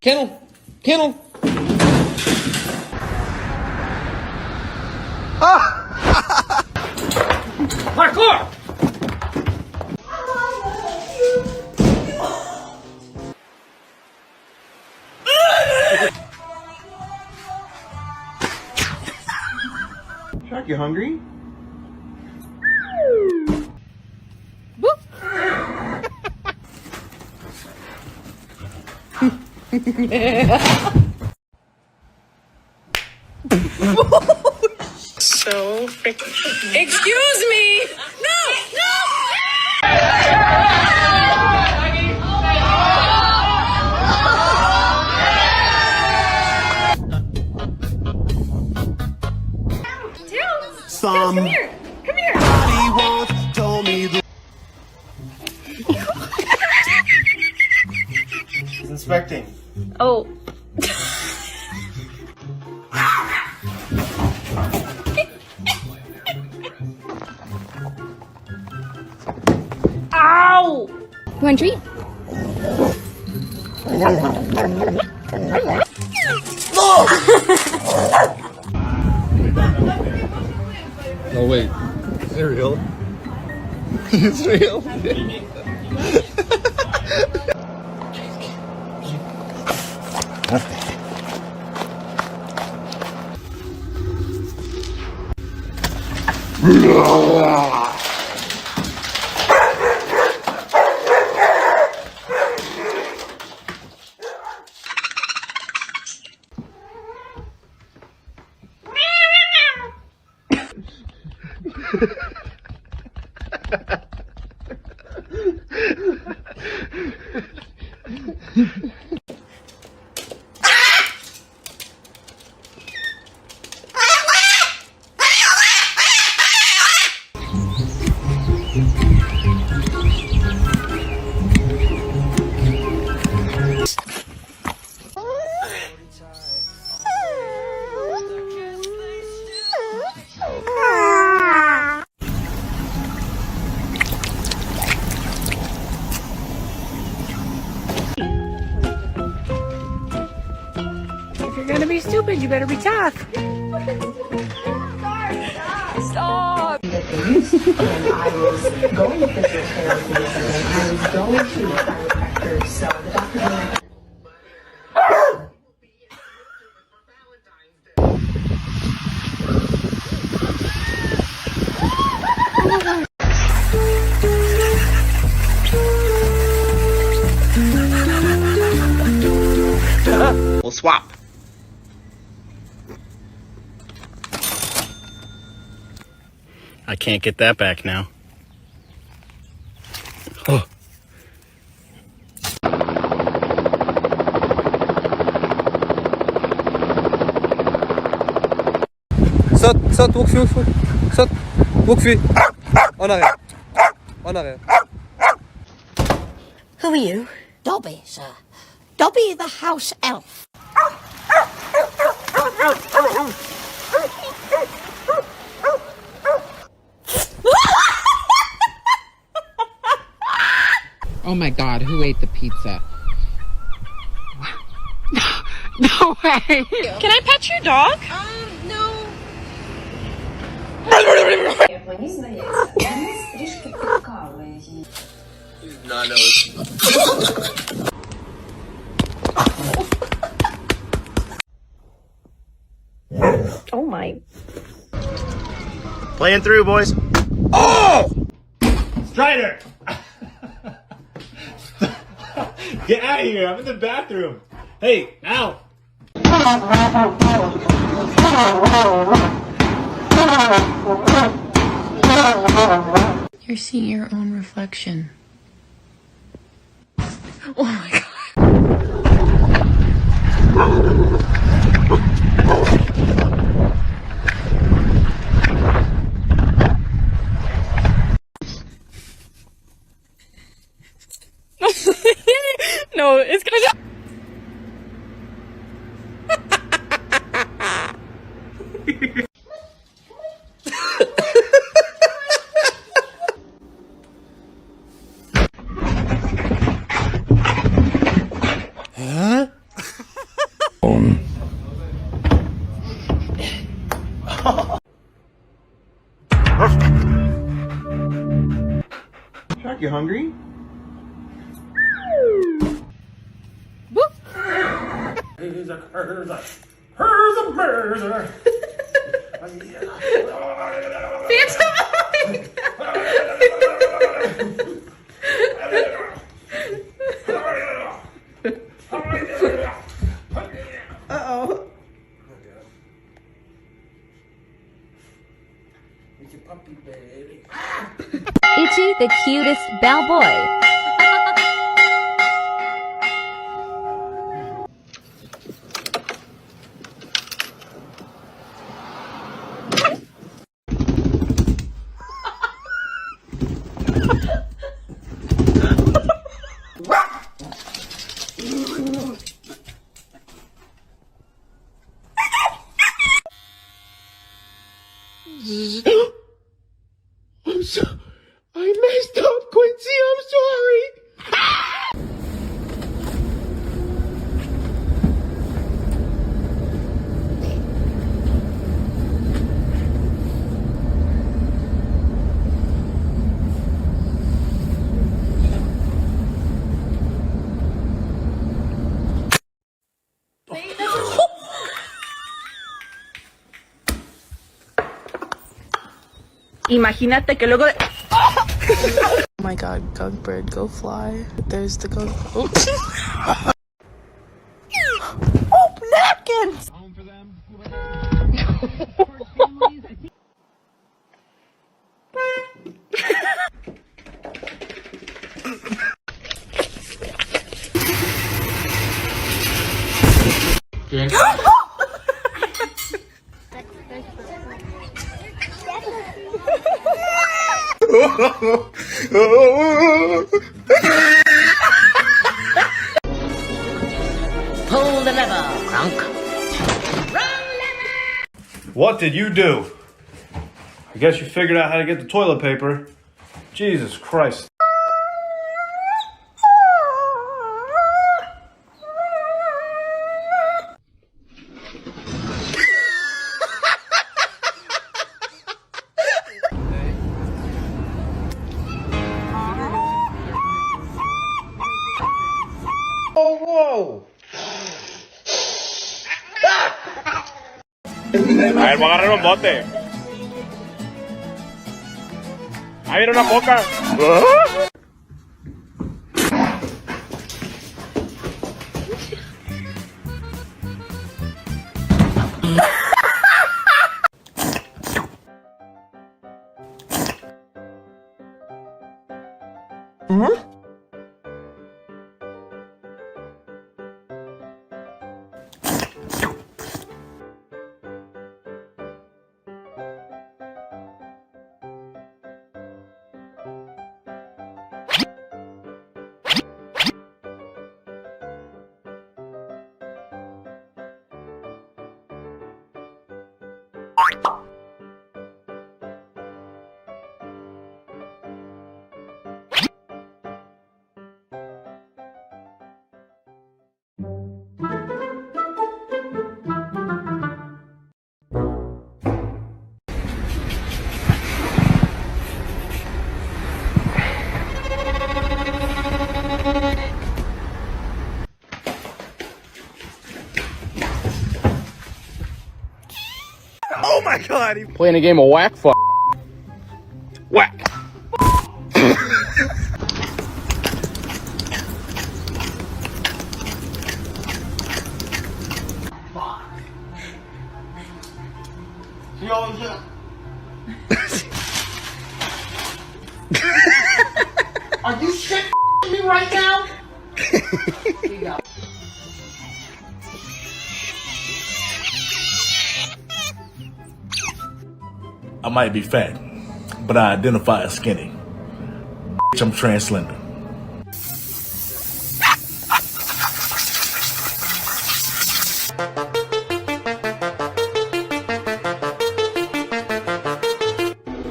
Kennel! Kennel! Parkour! Shark, you hungry? So freaking. Excuse me! No! No! Some Come here! Come here! once told me the He's inspecting. Oh. Ow! You want a treat? No, wait. Is it real? It's real? If you're gonna be stupid, you better be tough. Stop! And I was going to physical therapy and I was going to chiropractor, so the doctor was like, We'll swap. I can't get that back now. Oh. Saute, saute, walk through, saute, walk through. En arrière. En arrière. Who are you? Dobby, sir. Dobby the house elf. Oh my God, who ate the pizza? No way! Can I pet your dog? No. мені здається, вони трішки пікали її. Not know. Oh my. Playing through, boys. Oh! Strider! Get out of here. I'm in the bathroom. Hey, out. You're seeing your own reflection. Oh my God. No, it's gonna. You hungry? Here's a murder. Uh-oh. Itchy, the cutest bellboy. I messed up, Quincy. I'm sorry. Imagínate que luego de... Oh my god, gunk bird, go fly. There's the gunk. Oh, oh napkins! Pull the lever, Crunk. What did you do? I guess you figured out how to get the toilet paper. Jesus Christ. Oh, whoa! A ver, voy a agarrar un bote. Ahí viene una foca. Oh my god! Playing a game of whack fuck. Whack. Are you shit me right now? Here you go. I might be fat, but I identify as skinny. I'm trans-slender.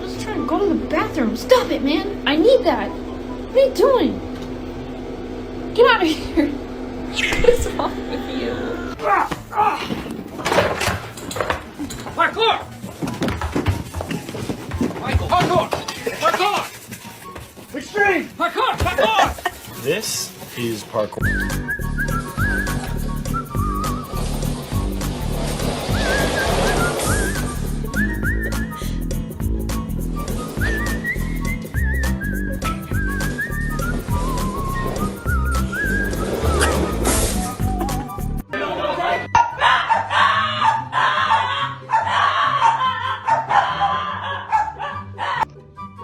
Just trying to go to the bathroom. Stop it, man. I need that. What are you doing? Get out of here. What is wrong with you? Parkour! Parkour! Parkour! street! Parkour! Parkour! This is parkour.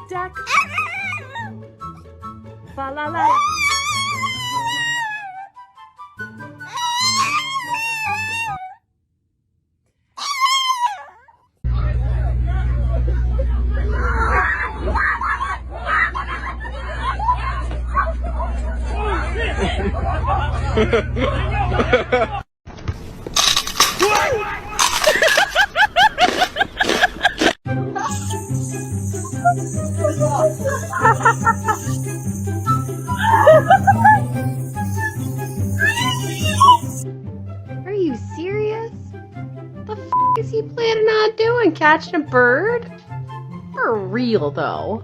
Duck. Fa la la. Are you serious? The f is he planning on doing? Catching a bird? For real though.